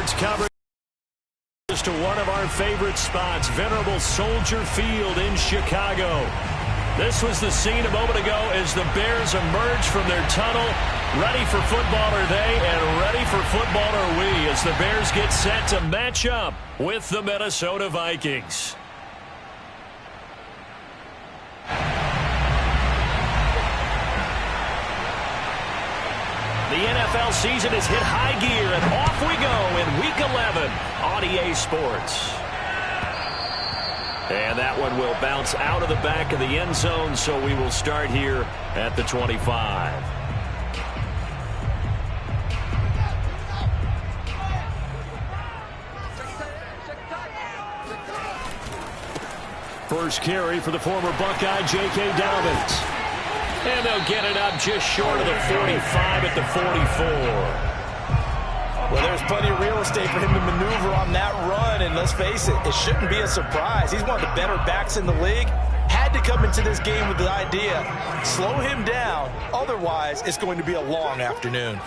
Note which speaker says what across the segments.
Speaker 1: Sports coverage to one of our favorite spots, venerable Soldier Field in Chicago. This was the scene a moment ago as the Bears emerged from their tunnel. Ready for football are they, and ready for football are we as the Bears get set to match up with the Minnesota Vikings. The NFL season has hit high gear, and off we go in Week 11 on EA Sports. And that one will bounce out of the back of the end zone, so we will start here at the 25. First carry for the former Buckeye, J.K. Dobbins. And they'll get it up just short of the 45 at the 44.
Speaker 2: Well, there's plenty of real estate for him to maneuver on that run, and let's face it, it shouldn't be a surprise. He's one of the better backs in the league. Had to come into this game with the idea, slow him down, otherwise it's going to be a long afternoon.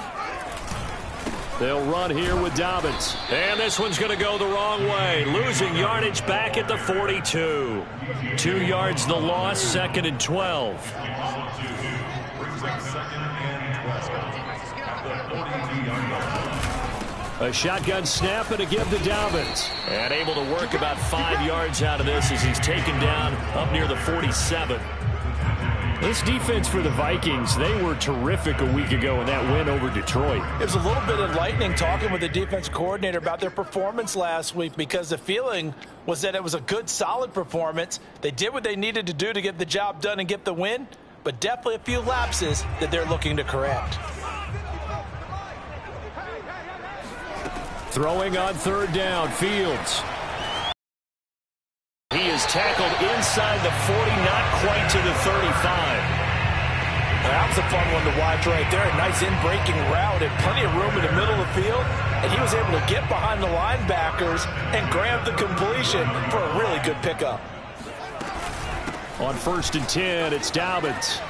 Speaker 1: They'll run here with Dobbins. And this one's going to go the wrong way. Losing yardage back at the 42. 2 yards the loss, 2nd and 12. A shotgun snap and a give to Dobbins. And able to work about 5 yards out of this as he's taken down up near the 47. This defense for the Vikings, they were terrific a week ago in that win over Detroit.
Speaker 2: It was a little bit enlightening talking with the defense coordinator about their performance last week, because the feeling was that it was a good, solid performance. They did what they needed to do to get the job done and get the win, but definitely a few lapses that they're looking to correct.
Speaker 1: Throwing on 3rd down, Fields. He is tackled inside the 40, not quite to the 35.
Speaker 2: That was a fun one to watch right there. A nice in-breaking route and plenty of room in the middle of the field. And he was able to get behind the linebackers and grab the completion for a really good pickup.
Speaker 1: On 1st and 10, it's Dobbins.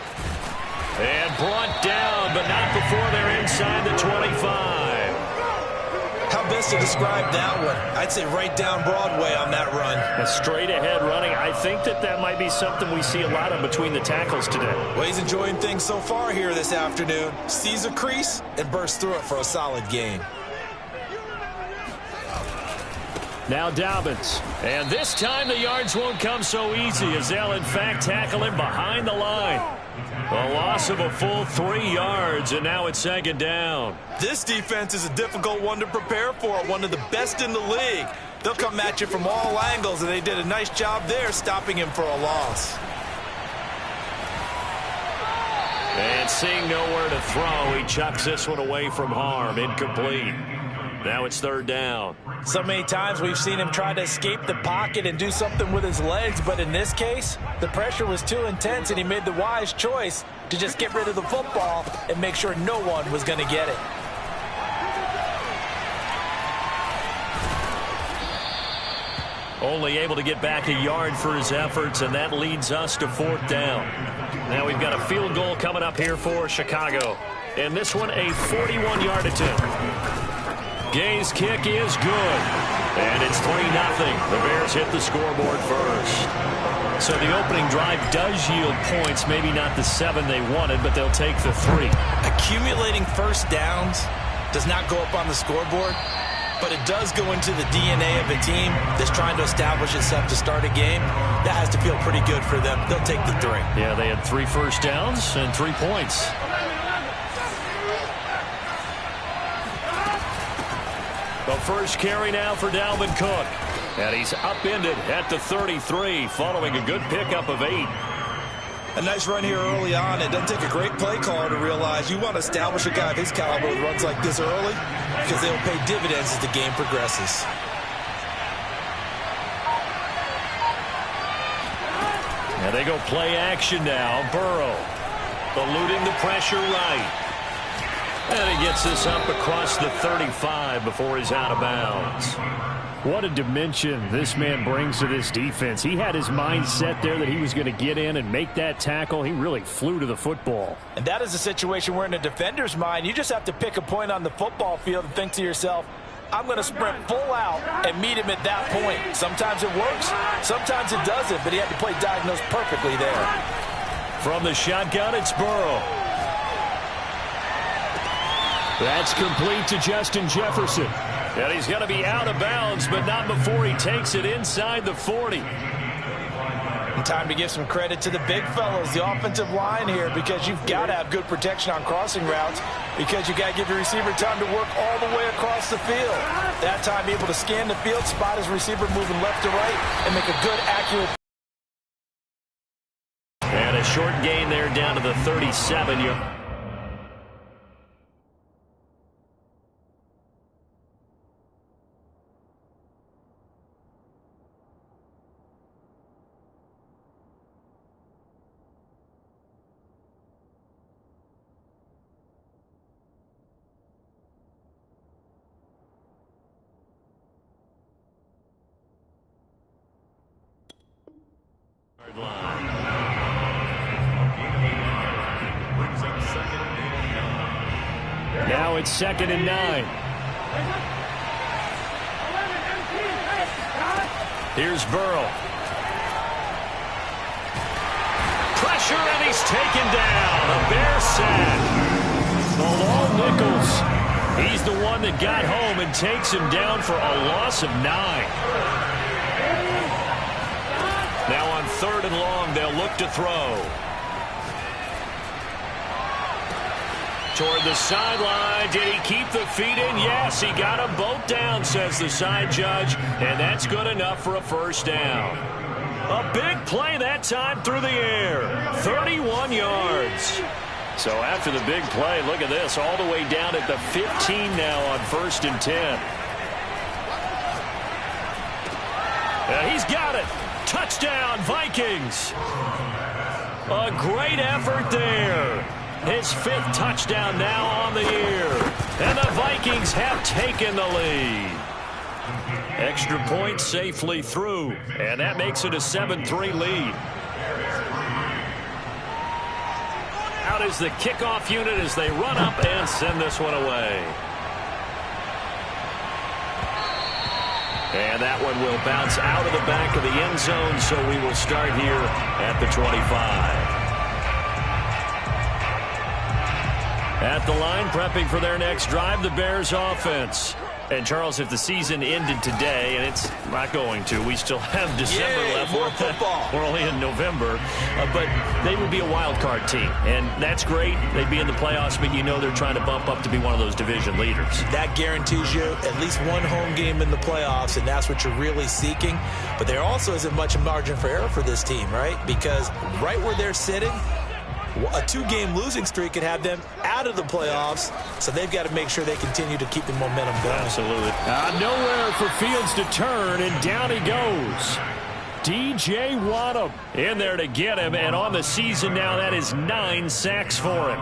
Speaker 1: And brought down, but not before they're inside the 25.
Speaker 2: How best to describe that one? I'd say right down Broadway on that run.
Speaker 1: A straight ahead running. I think that might be something we see a lot of between the tackles today.
Speaker 2: Well, he's enjoying things so far here this afternoon. Sees a crease and bursts through it for a solid gain.
Speaker 1: Now Dobbins. And this time the yards won't come so easy as they'll in fact tackle him behind the line. A loss of a full 3 yards, and now it's 2nd down.
Speaker 2: This defense is a difficult one to prepare for, one of the best in the league. They'll come at you from all angles, and they did a nice job there stopping him for a loss.
Speaker 1: And seeing nowhere to throw, he chucks this one away from harm. Incomplete. Now it's 3rd down.
Speaker 2: So many times we've seen him try to escape the pocket and do something with his legs, but in this case, the pressure was too intense, and he made the wise choice to just get rid of the football and make sure no one was going to get it.
Speaker 1: Only able to get back a yard for his efforts, and that leads us to 4th down. Now we've got a field goal coming up here for Chicago. And this one, a 41-yard attempt. Gay's kick is good. And it's 3-0. The Bears hit the scoreboard first. So the opening drive does yield points, maybe not the 7 they wanted, but they'll take the 3.
Speaker 2: Accumulating first downs does not go up on the scoreboard, but it does go into the DNA of a team that's trying to establish itself to start a game. That has to feel pretty good for them. They'll take the 3.
Speaker 1: Yeah, they had 3 first downs and 3 points. The first carry now for Dalvin Cook. And he's upended at the 33 following a good pickup of 8.
Speaker 2: A nice run here early on. It doesn't take a great play caller to realize you want to establish a guy of his caliber with runs like this early, because they'll pay dividends as the game progresses.
Speaker 1: And they go play action now. Burrow eluding the pressure right. And he gets this up across the 35 before he's out of bounds. What a dimension this man brings to this defense. He had his mind set there that he was going to get in and make that tackle. He really flew to the football.
Speaker 2: And that is a situation where in a defender's mind, you just have to pick a point on the football field and think to yourself, I'm going to sprint full out and meet him at that point. Sometimes it works, sometimes it doesn't, but he had to play diagnose perfectly there.
Speaker 1: From the shotgun, it's Burrow. That's complete to Justin Jefferson. And he's going to be out of bounds, but not before he takes it inside the 40.
Speaker 2: And time to give some credit to the big fellas, the offensive line here, because you've got to have good protection on crossing routes, because you got to give your receiver time to work all the way across the field. That time, able to scan the field, spot his receiver moving left to right, and make a good, accurate.
Speaker 1: And a short gain there down to the 37. Now it's 2nd and 9. Here's Burrow. Pressure, and he's taken down. A Bear sack. Bilal Nichols. He's the one that got home and takes him down for a loss of 9. Now on 3rd and long, they'll look to throw. Toward the sideline. Did he keep the feet in? Yes, he got them both down, says the side judge, and that's good enough for a first down. A big play that time through the air. 31 yards. So after the big play, look at this, all the way down at the 15 now on 1st and 10. He's got it. Touchdown, Vikings. A great effort there. His 5th touchdown now on the year. And the Vikings have taken the lead. Extra point safely through. And that makes it a 7-3 lead. Out is the kickoff unit as they run up and send this one away. And that one will bounce out of the back of the end zone, so we will start here at the 25. At the line, prepping for their next drive, the Bears offense. And, Charles, if the season ended today, and it's not going to, we still have December left.
Speaker 2: More football.
Speaker 1: We're only in November. But they would be a wild card team, and that's great. They'd be in the playoffs, but you know they're trying to bump up to be one of those division leaders.
Speaker 2: That guarantees you at least one home game in the playoffs, and that's what you're really seeking. But there also isn't much margin for error for this team, right? Because right where they're sitting, a 2-game losing streak could have them out of the playoffs, so they've got to make sure they continue to keep the momentum going.
Speaker 1: Absolutely. Nowhere for Fields to turn, and down he goes. D.J. Waddle in there to get him, and on the season now, that is 9 sacks for him.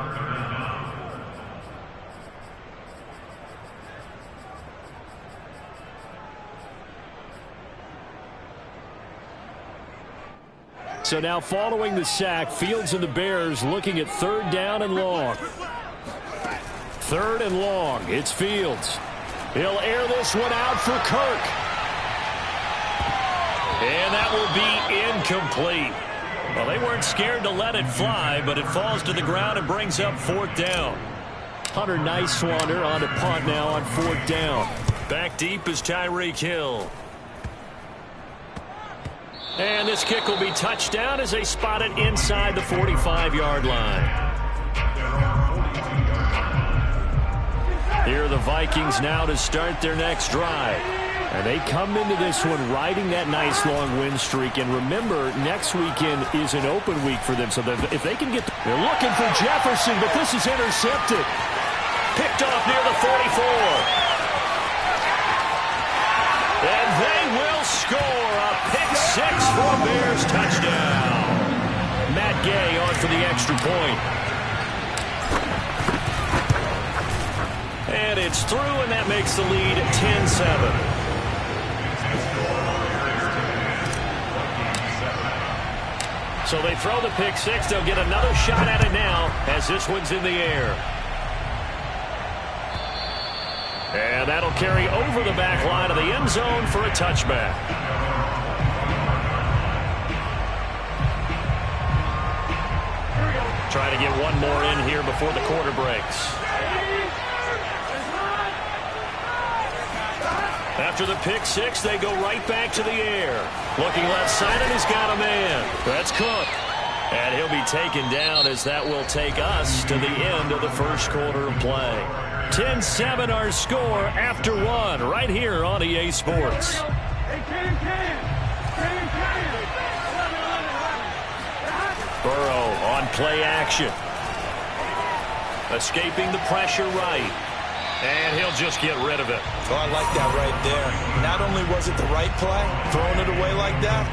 Speaker 1: So now following the sack, Fields and the Bears looking at 3rd down and long. 3rd and long. It's Fields. He'll air this one out for Kirk. And that will be incomplete. Well, they weren't scared to let it fly, but it falls to the ground and brings up 4th down. Hunter Nicewander on to punt now on 4th down. Back deep is Tyreek Hill. And this kick will be touchdown as they spot it inside the 45-yard line. Here are the Vikings now to start their next drive. And they come into this one riding that nice long win streak. And remember, next weekend is an open week for them. So if they can get... They're looking for Jefferson, but this is intercepted. Picked off near the 44. And they will score a pick 6 for a Bears touchdown. Matt Gay on for the extra point. And it's through, and that makes the lead 10-7. So they throw the pick 6. They'll get another shot at it now as this one's in the air. And that'll carry over the back line of the end zone for a touchback. Try to get one more in here before the quarter breaks. After the pick six, they go right back to the air. Looking left side, and he's got a man. That's Cook. And he'll be taken down as that will take us to the end of the first quarter of play. 10-7 our score after one right here on EA Sports. Burrow on play action. Escaping the pressure right. And he'll just get rid of it.
Speaker 2: Oh, I like that right there. Not only was it the right play, throwing it away like that,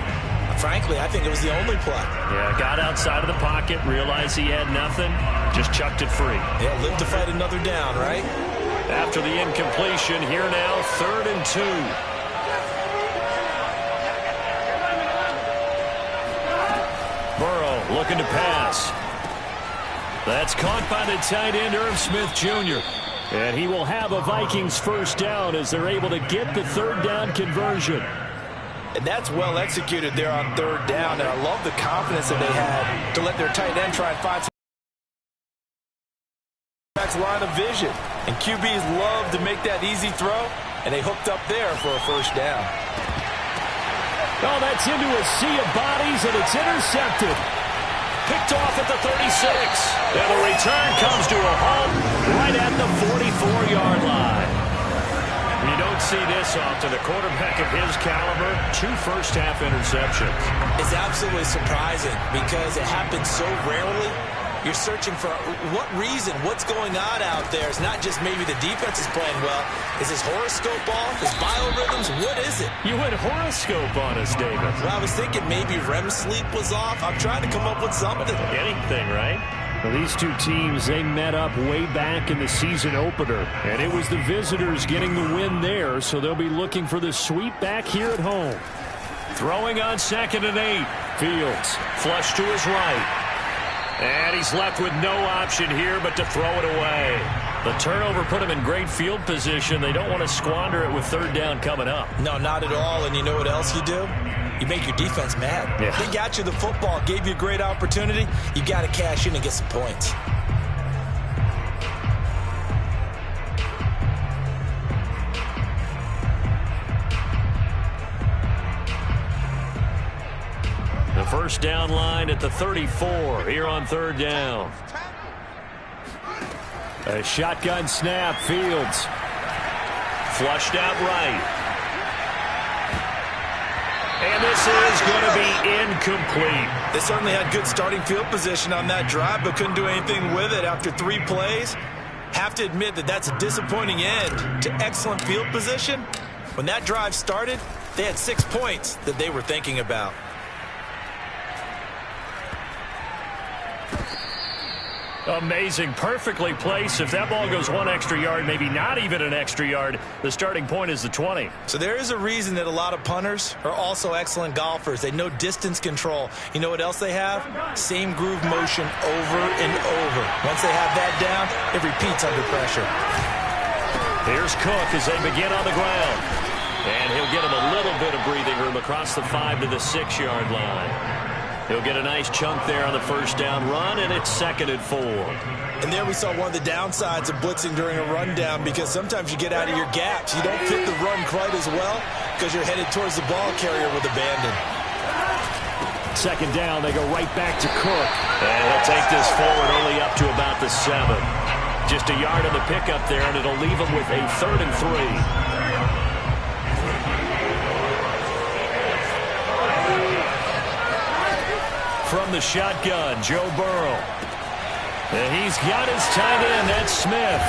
Speaker 2: frankly, I think it was the only play.
Speaker 1: Yeah, got outside of the pocket, realized he had nothing, just chucked it free.
Speaker 2: Yeah, live to fight another down, right?
Speaker 1: After the incompletion, here now, 3rd and 2. Burrow looking to pass. That's caught by the tight end, Irv Smith Jr. And he will have a Vikings first down as they're able to get the 3rd down conversion.
Speaker 2: And that's well executed there on 3rd down. And I love the confidence that they had to let their tight end try and find some line of vision. And QBs love to make that easy throw. And they hooked up there for a first down.
Speaker 1: Oh, that's into a sea of bodies, and it's intercepted. Picked off at the 36. And the return comes to a halt right at the 44-yard line. You don't see this often. A quarterback of his caliber, 2 first-half interceptions.
Speaker 2: It's absolutely surprising because it happens so rarely. You're searching for what reason, what's going on out there. It's not just maybe the defense is playing well. Is his horoscope off? His biorhythms? What is it?
Speaker 1: You went horoscope on us, David.
Speaker 2: Well, I was thinking maybe REM sleep was off. I'm trying to come up with something.
Speaker 1: Anything, right? Well, these two teams, they met up way back in the season opener, and it was the visitors getting the win there, so they'll be looking for the sweep back here at home. Throwing on 2nd and 8. Fields flush to his right. And he's left with no option here but to throw it away. The turnover put him in great field position. They don't want to squander it with 3rd down coming up.
Speaker 2: No, not at all. And you know what else you do? You make your defense mad.
Speaker 1: Yeah.
Speaker 2: They got you the football, gave you a great opportunity. You got to cash in and get some points.
Speaker 1: The first down line at the 34 here on 3rd down. A shotgun snap. Fields flushed out right. And this is going to be incomplete.
Speaker 2: They certainly had good starting field position on that drive, but couldn't do anything with it after 3 plays. Have to admit that that's a disappointing end to excellent field position. When that drive started, they had 6 points that they were thinking about.
Speaker 1: Amazing. Perfectly placed. If that ball goes 1 extra yard, maybe not even an extra yard, the starting point is the 20.
Speaker 2: So there is a reason that a lot of punters are also excellent golfers. They know distance control. You know what else they have? Same groove motion over and over. Once they have that down, it repeats under pressure.
Speaker 1: Here's Cook as they begin on the ground. And he'll get him a little bit of breathing room across the 5 to the 6-yard line. He'll get a nice chunk there on the first down run, and it's 2nd and 4.
Speaker 2: And there we saw one of the downsides of blitzing during a rundown, because sometimes you get out of your gaps. You don't fit the run quite as well because you're headed towards the ball carrier with abandon.
Speaker 1: 2nd down, they go right back to Cook. And he'll take this forward only up to about the 7. Just a yard of the pickup there, and it'll leave him with a 3rd and 3. From the shotgun, Joe Burrow. And he's got his tight end, that's Smith.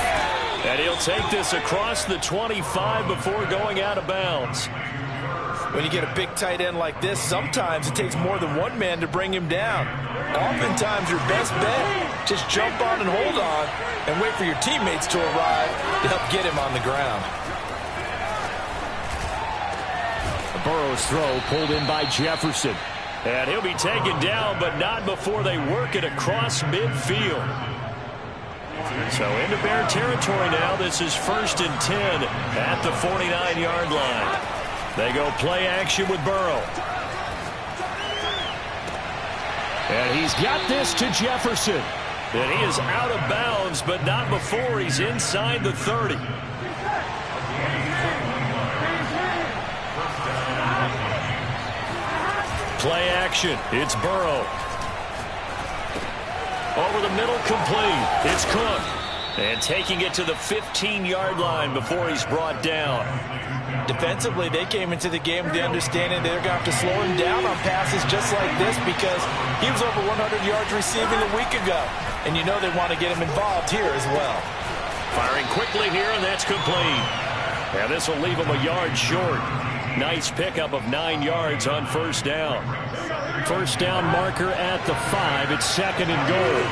Speaker 1: And he'll take this across the 25 before going out of bounds.
Speaker 2: When you get a big tight end like this, sometimes it takes more than one man to bring him down. Oftentimes, your best bet, just jump on and hold on and wait for your teammates to arrive to help get him on the ground.
Speaker 1: Burrow's throw pulled in by Jefferson. And he'll be taken down, but not before they work it across midfield. So into Bear territory now. This is 1st and 10 at the 49-yard line. They go play action with Burrow. And he's got this to Jefferson. And he is out of bounds, but not before he's inside the 30. Play action. It's Burrow. Over the middle, complete. It's Cook. And taking it to the 15-yard line before he's brought down.
Speaker 2: Defensively, they came into the game with the understanding they're going to have to slow him down on passes just like this because he was over 100 yards receiving a week ago. And you know they want to get him involved here as well.
Speaker 1: Firing quickly here, and that's complete. And this will leave him a yard short. Nice pickup of 9 yards on 1st down. 1st down marker at the 5. It's 2nd and goal.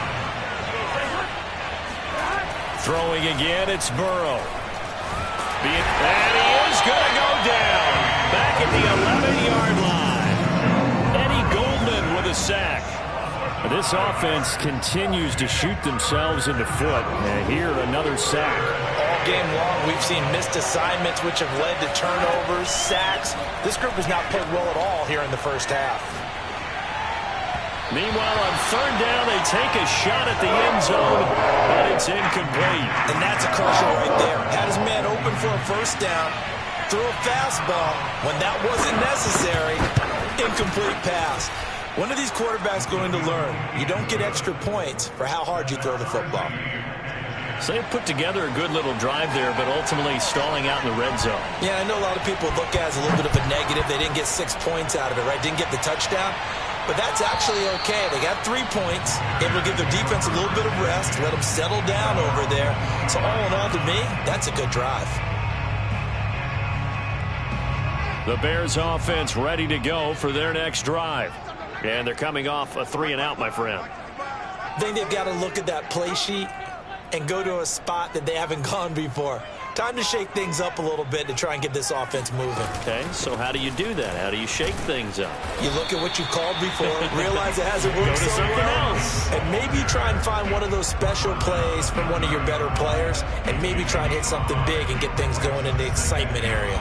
Speaker 1: Throwing again, it's Burrow. And he is going to go down. Back at the 11-yard line. Eddie Goldman with a sack. This offense continues to shoot themselves in the foot. And here, another sack.
Speaker 2: All game long, we've seen missed assignments, which have led to turnovers, sacks. This group has not played well at all here in the first half.
Speaker 1: Meanwhile, on 3rd down, they take a shot at the end zone, but it's incomplete.
Speaker 2: And that's a crucial right there. Had his man open for a 1st down, threw a fastball. When that wasn't necessary, incomplete pass. When are these quarterbacks going to learn? You don't get extra points for how hard you throw the football.
Speaker 1: So they put together a good little drive there, but ultimately stalling out in the red zone.
Speaker 2: Yeah, I know a lot of people look at it as a little bit of a negative. They didn't get 6 points out of it, right? Didn't get the touchdown. But that's actually okay. They got 3 points. Able to give their defense a little bit of rest, let them settle down over there. So all in all, to me, that's a good drive.
Speaker 1: The Bears offense ready to go for their next drive. And they're coming off a 3-and-out, my friend.
Speaker 2: I think they've got to look at that play sheet and go to a spot that they haven't gone before. Time to shake things up a little bit to try and get this offense moving.
Speaker 1: Okay, so how do you do that? How do you shake things up?
Speaker 2: You look at what you called before, realize it hasn't worked so well, and maybe try and find one of those special plays from one of your better players, and maybe try and hit something big and get things going in the excitement area.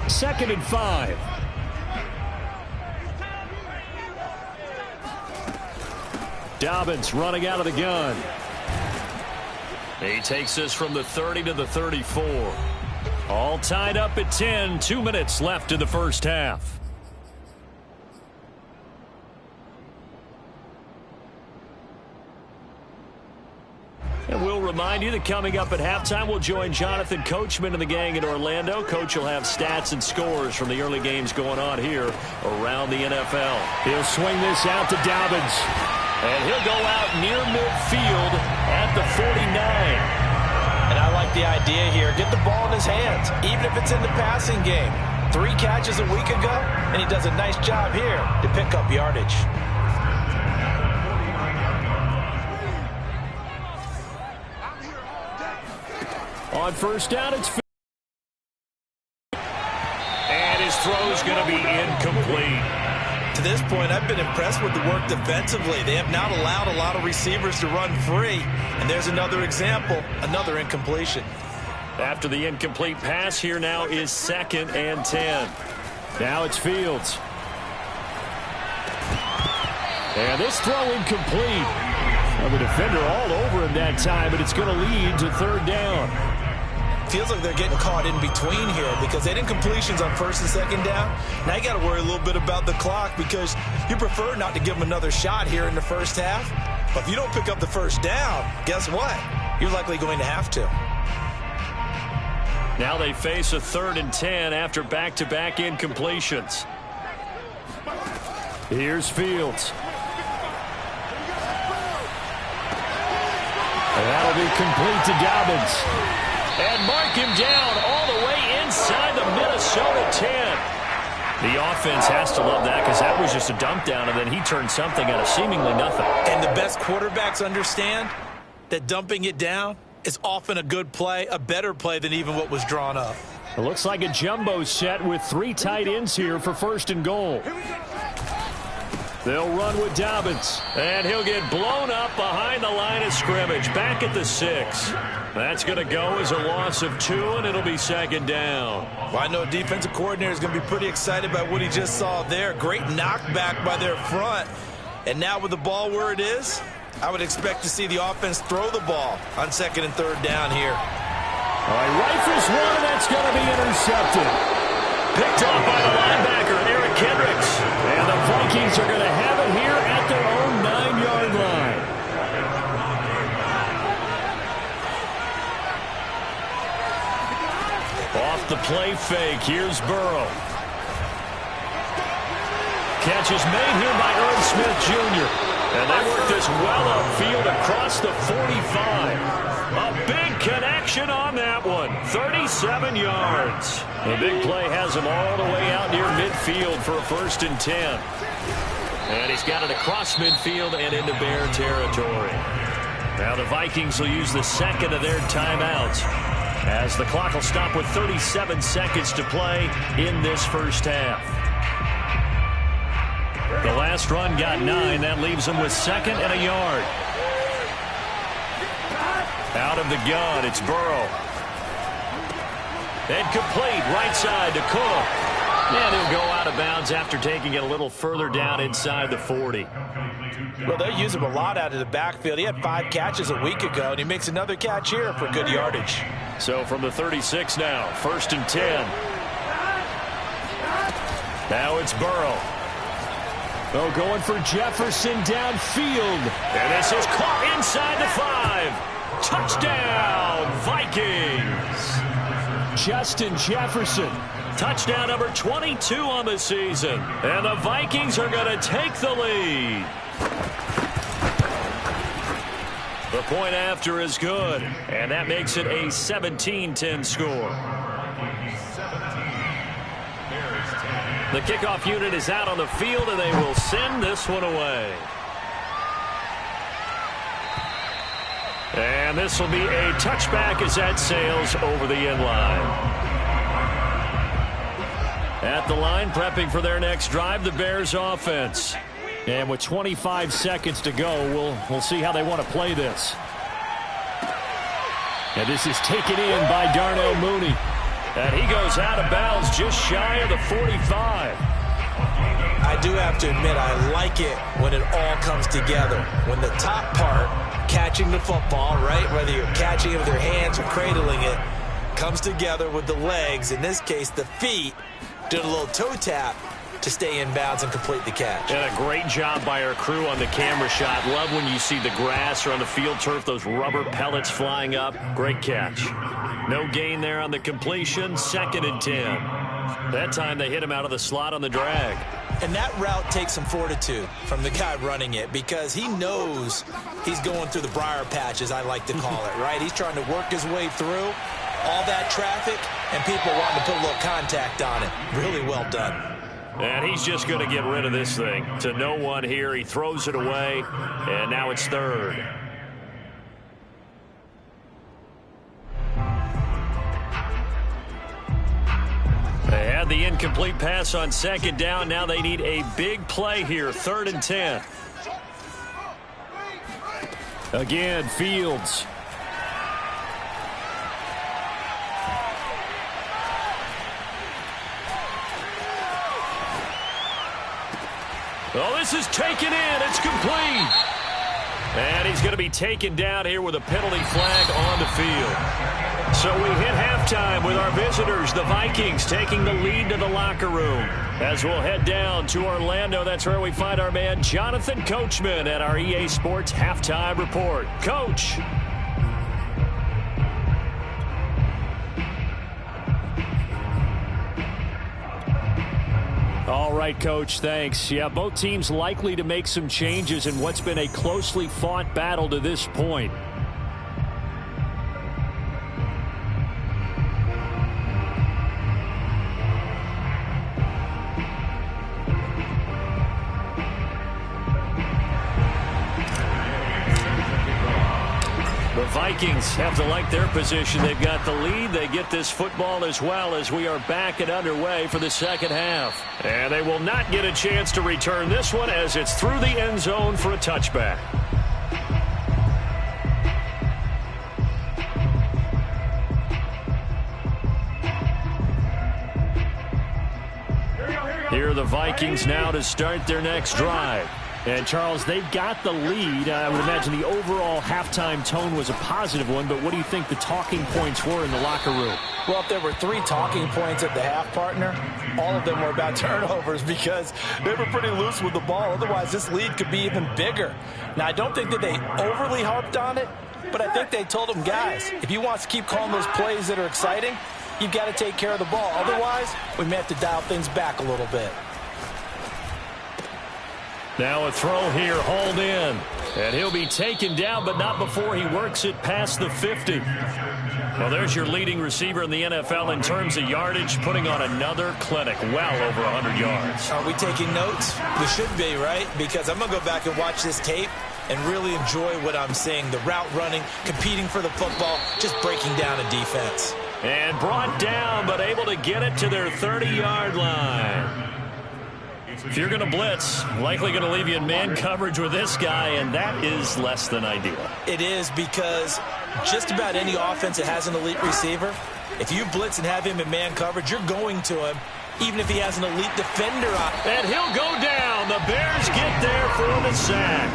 Speaker 1: 2nd and 5. Dobbins running out of the gun. He takes this from the 30 to the 34. All tied up at 10. 2 minutes left in the first half. And we'll remind you that coming up at halftime, we'll join Jonathan Coachman and the gang in Orlando. Coach will have stats and scores from the early games going on here around the NFL. He'll swing this out to Dobbins. And he'll go out near midfield at the 49.
Speaker 2: And I like the idea here. Get the ball in his hands, even if it's in the passing game. 3 catches a week ago, and he does a nice job here to pick up yardage.
Speaker 1: On 1st down, it's and his throw's going to be incomplete.
Speaker 2: To this point, I've been impressed with the work defensively. They have not allowed a lot of receivers to run free. And there's another example, another incompletion.
Speaker 1: After the incomplete pass, here now is 2nd and 10. Now it's Fields. And this throw incomplete. Well, the defender all over him that time, but it's going to lead to 3rd down.
Speaker 2: Feels like they're getting caught in between here because they did completions on 1st and 2nd down. Now you got to worry a little bit about the clock because you prefer not to give them another shot here in the first half. But if you don't pick up the 1st down, guess what? You're likely going to have to.
Speaker 1: Now they face a 3rd and 10 after back-to-back incompletions. Here's Fields. And that'll be complete to Dobbins. And mark him down all the way inside the Minnesota 10. The offense has to love that because that was just a dump down, and then he turned something out of seemingly nothing.
Speaker 2: And the best quarterbacks understand that dumping it down is often a good play, a better play than even what was drawn up.
Speaker 1: It looks like a jumbo set with 3 tight ends here for 1st and goal. They'll run with Dobbins. And he'll get blown up behind the line of scrimmage. Back at the 6. That's going to go as a loss of 2, and it'll be second down.
Speaker 2: Well, I know defensive coordinator is going to be pretty excited by what he just saw there. Great knockback by their front. And now with the ball where it is, I would expect to see the offense throw the ball on 2nd and 3rd down here.
Speaker 1: All right, rifles one, and that's going to be intercepted. Picked off by the linebacker, Eric Kendricks. And the Vikings are going to have it here at their own 9-yard line. Off the play fake, here's Burrow. Catch is made here by Irv Smith Jr. And they work this well upfield across the 45. A big connection on that one. 37 yards. The big play has him all the way out near midfield for a 1st and 10. And he's got it across midfield and into Bear territory. Now the Vikings will use the 2nd of their timeouts, as the clock will stop with 37 seconds to play in this first half. The last run got 9. That leaves them with 2nd and a yard. Out of the gun, it's Burrow. And complete, right side to Cook. And he'll go out of bounds after taking it a little further down inside the 40.
Speaker 2: Well, they use him a lot out of the backfield. He had 5 catches a week ago, and he makes another catch here for good yardage.
Speaker 1: So from the 36 now, 1st and 10. Now it's Burrow. Oh, going for Jefferson downfield. And this is caught inside the 5. Touchdown, Vikings. Justin Jefferson. Touchdown number 22 on the season. And the Vikings are going to take the lead. The point after is good. And that makes it a 17-10 score. The kickoff unit is out on the field, and they will send this one away. And this will be a touchback as that sails over the end line. At the line, prepping for their next drive, the Bears offense. And with 25 seconds to go, we'll see how they want to play this. And this is taken in by Darnell Mooney. And he goes out of bounds just shy of the 45.
Speaker 2: I do have to admit, I like it when it all comes together. When the top part, catching the football, right, whether you're catching it with your hands or cradling it, comes together with the legs, in this case the feet, doing a little toe tap to stay in bounds and complete the catch.
Speaker 1: And a great job by our crew on the camera shot. Love when you see the grass or on the field turf, those rubber pellets flying up. Great catch. No gain there on the completion. 2nd and 10. That time they hit him out of the slot on the drag.
Speaker 2: And that route takes some fortitude from the guy running it, because he knows he's going through the briar patch, as I like to call it, right? He's trying to work his way through all that traffic and people wanting to put a little contact on it. Really well done.
Speaker 1: And he's just going to get rid of this thing. To no one here. He throws it away, and now it's 3rd. They had the incomplete pass on 2nd down. Now they need a big play here. 3rd and 10. Again, Fields. Oh, this is taken in. It's complete. And he's going to be taken down here with a penalty flag on the field. So we hit halftime with our visitors, the Vikings, taking the lead to the locker room. As we'll head down to Orlando, that's where we find our man Jonathan Coachman at our EA Sports Halftime Report. Coach. All right, Coach, thanks. Yeah, both teams likely to make some changes in what's been a closely fought battle to this point. The Vikings have to like their position. They've got the lead. They get this football as well as we are back and underway for the second half. And they will not get a chance to return this one as it's through the end zone for a touchback. Here are the Vikings now to start their next drive.
Speaker 3: And, Charles, they've got the lead. I would imagine the overall halftime tone was a positive one, but what do you think the talking points were in the locker room?
Speaker 2: Well, if there were 3 talking points at the half, partner, all of them were about turnovers because they were pretty loose with the ball. Otherwise, this lead could be even bigger. Now, I don't think that they overly harped on it, but I think they told them, guys, if you want to keep calling those plays that are exciting, you've got to take care of the ball. Otherwise, we may have to dial things back a little bit.
Speaker 1: Now a throw here, hauled in. And he'll be taken down, but not before he works it past the 50. Well, there's your leading receiver in the NFL in terms of yardage, putting on another clinic, well over 100 yards.
Speaker 2: Are we taking notes? We should be, right? Because I'm going to go back and watch this tape and really enjoy what I'm seeing. The route running, competing for the football, just breaking down a defense.
Speaker 1: And brought down, but able to get it to their 30-yard line. If you're going to blitz, likely going to leave you in man coverage with this guy, and that is less than ideal.
Speaker 2: It is, because just about any offense that has an elite receiver, if you blitz and have him in man coverage, you're going to him, even if he has an elite defender on.
Speaker 1: And he'll go down. The Bears get there for the sack.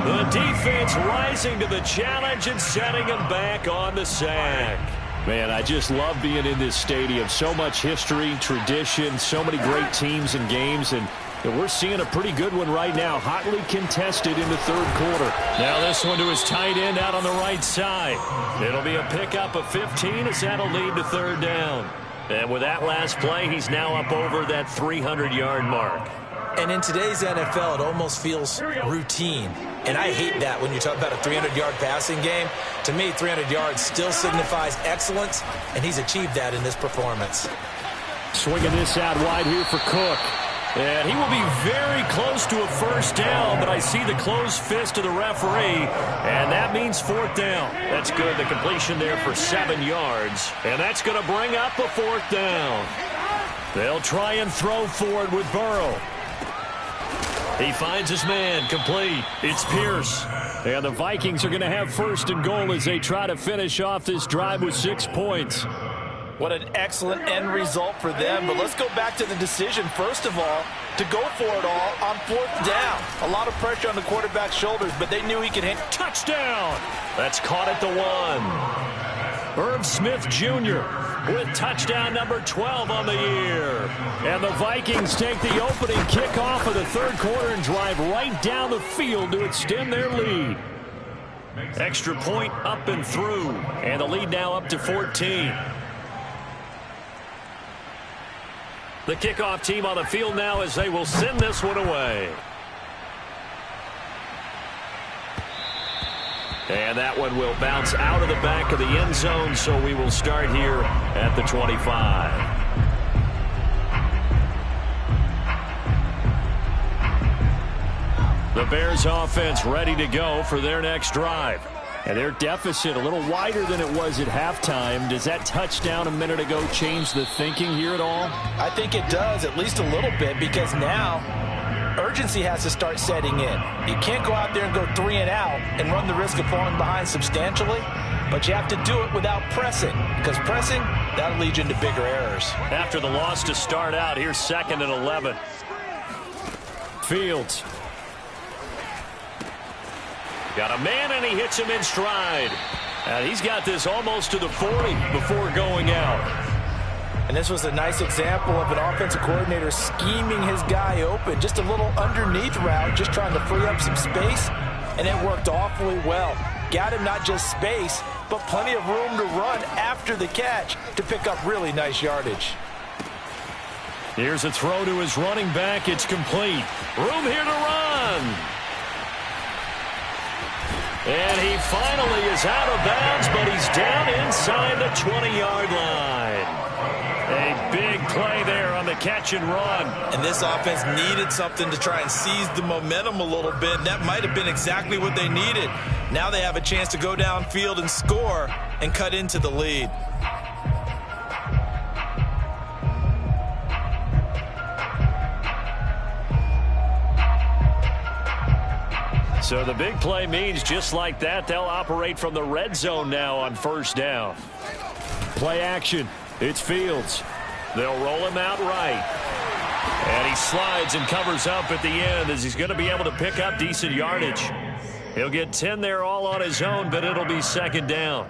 Speaker 1: The defense rising to the challenge and setting him back on the sack.
Speaker 3: Man, I just love being in this stadium. So much history, tradition, so many great teams and games, and we're seeing a pretty good one right now. Hotly contested in the third quarter.
Speaker 1: Now this one to his tight end out on the right side. It'll be a pickup of 15 as that'll lead to third down. And with that last play, he's now up over that 300-yard mark.
Speaker 2: And in today's NFL, it almost feels routine. And I hate that when you talk about a 300-yard passing game. To me, 300 yards still signifies excellence, and he's achieved that in this performance.
Speaker 3: Swinging this out wide here for Cook.
Speaker 1: And he will be very close to a first down, but I see the closed fist of the referee, and that means fourth down. That's good. The completion there for 7 yards, and that's going to bring up a fourth down. They'll try and throw for it with Burrow. He finds his man, complete. It's Pierce.
Speaker 3: And the Vikings are going to have first and goal as they try to finish off this drive with 6 points.
Speaker 2: What an excellent end result for them. But let's go back to the decision, first of all, to go for it all on fourth down. A lot of pressure on the quarterback's shoulders, but they knew he could hit.
Speaker 1: Touchdown! That's caught at the 1. Irv Smith Jr. with touchdown number 12 on the year.
Speaker 3: And the Vikings take the opening kickoff of the third quarter and drive right down the field to extend their lead.
Speaker 1: Extra point up and through. And the lead now up to 14. The kickoff team on the field now as they will send this one away. And that one will bounce out of the back of the end zone, so we will start here at the 25. The Bears offense ready to go for their next drive.
Speaker 3: And their deficit a little wider than it was at halftime. Does that touchdown a minute ago change the thinking here at all?
Speaker 2: I think it does, at least a little bit, because now urgency has to start setting in. You can't go out there and go 3 and out and run the risk of falling behind substantially, but you have to do it without pressing, because pressing, that'll lead you into bigger errors.
Speaker 1: After the loss to start out, here's 2nd and 11.
Speaker 3: Fields.
Speaker 1: Got a man, and he hits him in stride. And he's got this almost to the 40 before going out.
Speaker 2: And this was a nice example of an offensive coordinator scheming his guy open. Just a little underneath route, just trying to free up some space, and it worked awfully well. Got him not just space, but plenty of room to run after the catch to pick up really nice yardage.
Speaker 1: Here's a throw to his running back. It's complete. Room here to run. And he finally is out of bounds, but he's down inside the 20-yard line. A big play there on the catch and run.
Speaker 2: And this offense needed something to try and seize the momentum a little bit. That might have been exactly what they needed. Now they have a chance to go downfield and score and cut into the lead.
Speaker 1: So the big play means just like that, they'll operate from the red zone now on first down.
Speaker 3: Play action. It's Fields.
Speaker 1: They'll roll him out right. And he slides and covers up at the end as he's going to be able to pick up decent yardage. He'll get 10 there all on his own, but it'll be second down.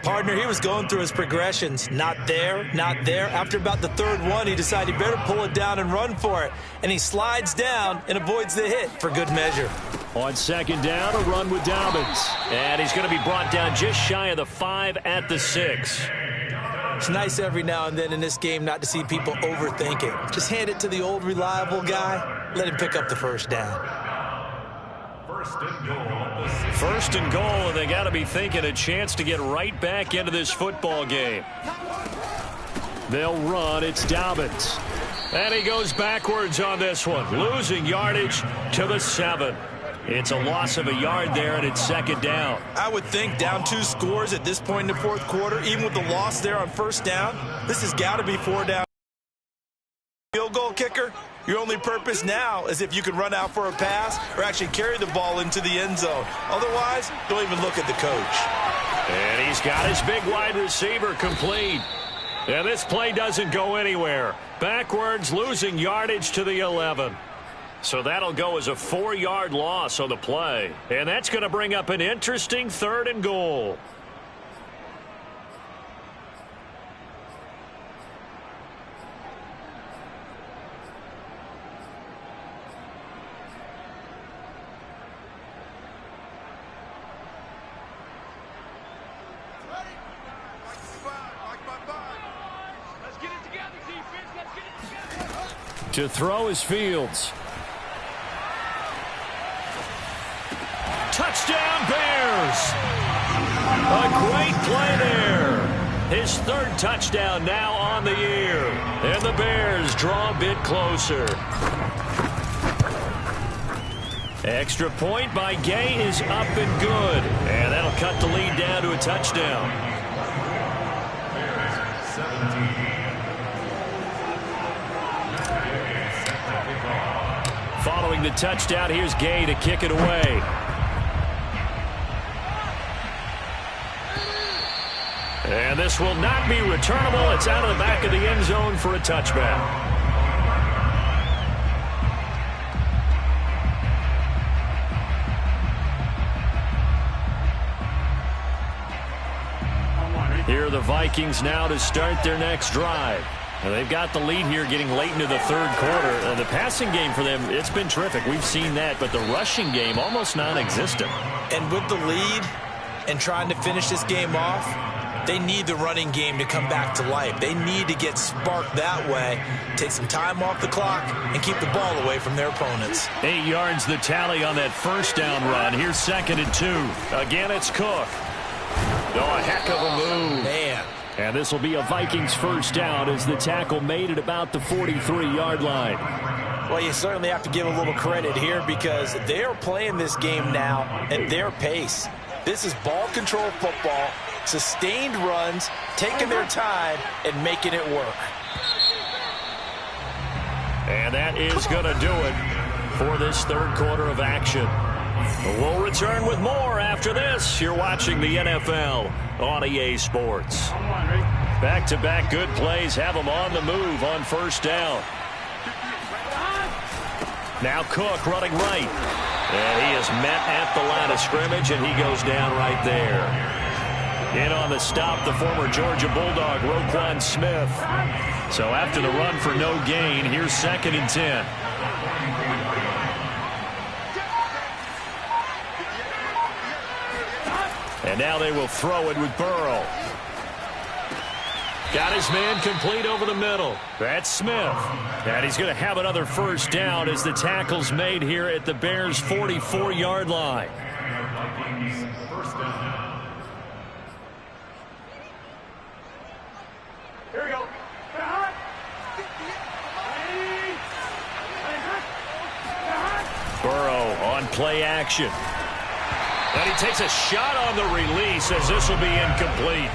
Speaker 2: Partner, he was going through his progressions. Not there, not there. After about the third one, he decided he better pull it down and run for it. And he slides down and avoids the hit for good measure.
Speaker 3: On second down, a run with Dobbins.
Speaker 1: And he's going to be brought down just shy of the 5 at the 6.
Speaker 2: It's nice every now and then in this game not to see people overthink it. Just hand it to the old reliable guy. Let him pick up the first down.
Speaker 1: First and goal, and they got to be thinking a chance to get right back into this football game.
Speaker 3: They'll run. It's Dobbins.
Speaker 1: And he goes backwards on this one, losing yardage to the 7. It's a loss of a yard there, and it's second down.
Speaker 2: I would think down 2 scores at this point in the fourth quarter, even with the loss there on first down, this has got to be 4 down. Field goal kicker, your only purpose now is if you can run out for a pass or actually carry the ball into the end zone. Otherwise, don't even look at the coach.
Speaker 1: And he's got his big wide receiver complete. And this play doesn't go anywhere. Backwards, losing yardage to the 11. So that'll go as a 4-yard loss on the play. And that's going to bring up an interesting third and goal.
Speaker 3: To throw is Fields.
Speaker 1: Touchdown, Bears! A great play there. His third touchdown now on the year. And the Bears draw a bit closer. Extra point by Gay is up and good. And that'll cut the lead down to a touchdown. Following the touchdown, here's Gay to kick it away. And this will not be returnable. It's out of the back of the end zone for a touchback. Here are the Vikings now to start their next drive. And they've got the lead here getting late into the third quarter. The passing game for them, it's been terrific. We've seen that, but the rushing game almost non-existent.
Speaker 2: And with the lead and trying to finish this game off, they need the running game to come back to life. They need to get sparked that way, take some time off the clock, and keep the ball away from their opponents.
Speaker 1: 8 yards the tally on that first down run. Here's second and 2. Again, it's Cook. Oh, a heck of a move.
Speaker 2: Man.
Speaker 3: And this will be a Vikings first down as the tackle made it about the 43-yard line.
Speaker 2: Well, you certainly have to give a little credit here because they are playing this game now at their pace. This is ball control football, sustained runs, taking their time, and making it work.
Speaker 1: And that is going to do it for this third quarter of action. We'll return with more after this. You're watching the NFL on EA Sports. Back-to-back good plays have them on the move on first down. Now Cook running right. And he is met at the line of scrimmage, and he goes down right there. In on the stop, the former Georgia Bulldog, Roquan Smith. So after the run for no gain, here's second and 10. And now they will throw it with Burrow. Got his man complete over the middle. That's Smith. And he's going to have another first down as the tackle's made here at the Bears' 44-yard line.
Speaker 4: Here we go.
Speaker 1: Burrow on play action. And he takes a shot on the release as this will be incomplete.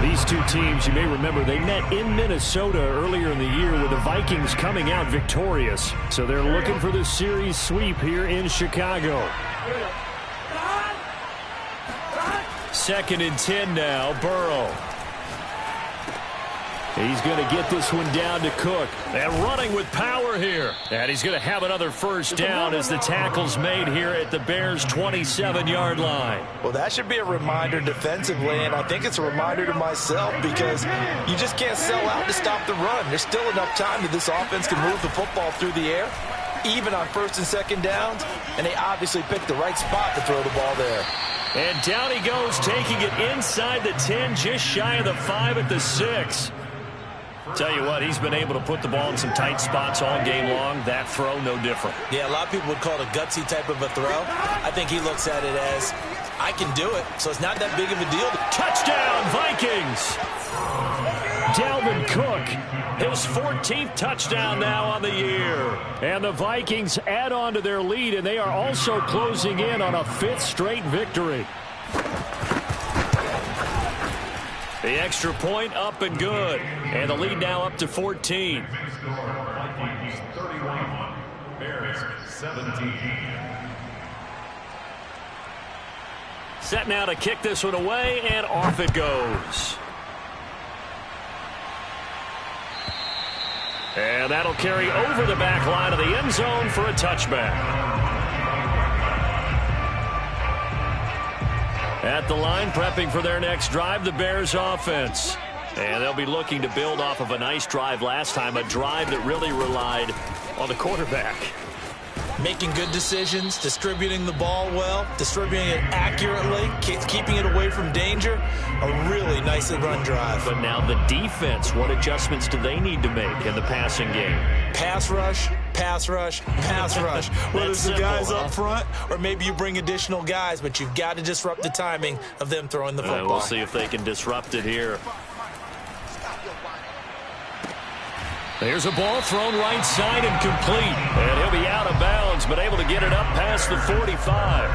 Speaker 3: These two teams, you may remember, they met in Minnesota earlier in the year with the Vikings coming out victorious. So they're looking for the series sweep here in Chicago.
Speaker 1: 2nd and 10 now, Burrow.
Speaker 3: He's going to get this one down to Cook.
Speaker 1: And running with power here. And he's going to have another first down as the tackle's made here at the Bears' 27-yard line.
Speaker 2: Well, that should be a reminder defensively, and I think it's a reminder to myself because you just can't sell out to stop the run. There's still enough time that this offense can move the football through the air, even on 1st and 2nd downs, and they obviously picked the right spot to throw the ball there.
Speaker 1: And down he goes, taking it inside the 10, just shy of the 5 at the 6. Tell you what, he's been able to put the ball in some tight spots all game long. That throw, no different.
Speaker 2: Yeah, a lot of people would call it a gutsy type of a throw. I think he looks at it as, I can do it, so it's not that big of a deal.
Speaker 1: Touchdown, Vikings!
Speaker 3: Dalvin Cook,
Speaker 1: his 14th touchdown now on the year.
Speaker 3: And the Vikings add on to their lead, and they are also closing in on a 5th straight victory.
Speaker 1: The extra point up and good. And the lead now up to 14.
Speaker 4: Vikings 31, Bears 17.
Speaker 1: Set now to kick this one away, and off it goes. And that'll carry over the back line of the end zone for a touchback. At the line, prepping for their next drive, the Bears offense. And they'll be looking to build off of a nice drive last time, a drive that really relied on the quarterback.
Speaker 2: Making good decisions, distributing the ball well, distributing it accurately, keeping it away from danger. A really nicely run drive.
Speaker 1: But now the defense, what adjustments do they need to make in the passing game?
Speaker 2: Pass rush, pass rush, pass rush. Whether it's the guys up front or maybe you bring additional guys, but you've got to disrupt the timing of them throwing the football.
Speaker 1: We'll see if they can disrupt it here. There's a ball thrown right side and complete. And he'll be out of bounds, but able to get it up past the 45.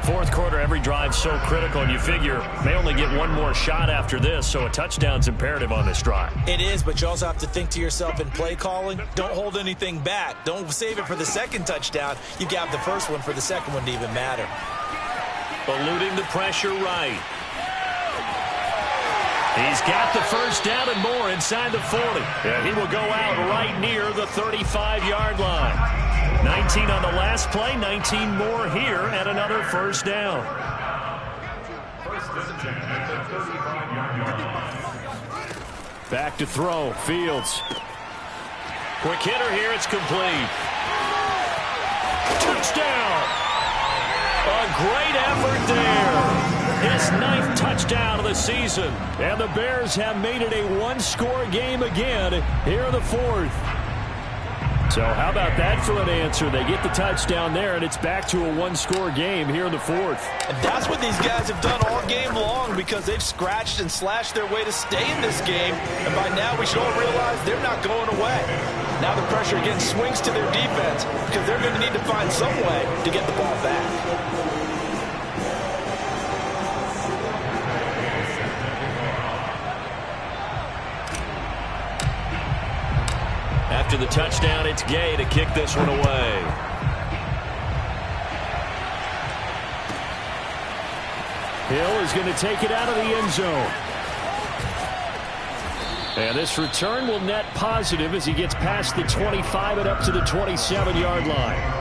Speaker 1: 4th quarter, every drive so critical, and you figure they only get one more shot after this, so a touchdown's imperative on this drive.
Speaker 2: It is, but you also have to think to yourself in play calling, don't hold anything back. Don't save it for the 2nd touchdown. You've got the 1st one for the 2nd one to even matter.
Speaker 1: Eluding the pressure right. He's got the first down and more inside the 40. And he will go out right near the 35-yard line. 19 on the last play, 19 more here and another first down.
Speaker 3: back to throw, Fields.
Speaker 1: Quick hitter here, it's complete. Touchdown! A great effort there. His 9th touchdown of the season.
Speaker 3: And the Bears have made it a one-score game again here in the 4th. So how about that for an answer? They get the touchdown there, and it's back to a one-score game here in the 4th.
Speaker 2: And that's what these guys have done all game long, because they've scratched and slashed their way to stay in this game. And by now we should all realize they're not going away. Now the pressure again swings to their defense, because they're going to need to find some way to get the ball back.
Speaker 1: After the touchdown, it's Gay to kick this one away.
Speaker 3: Hill is going to take it out of the end zone. And this return will net positive as he gets past the 25 and up to the 27-yard line.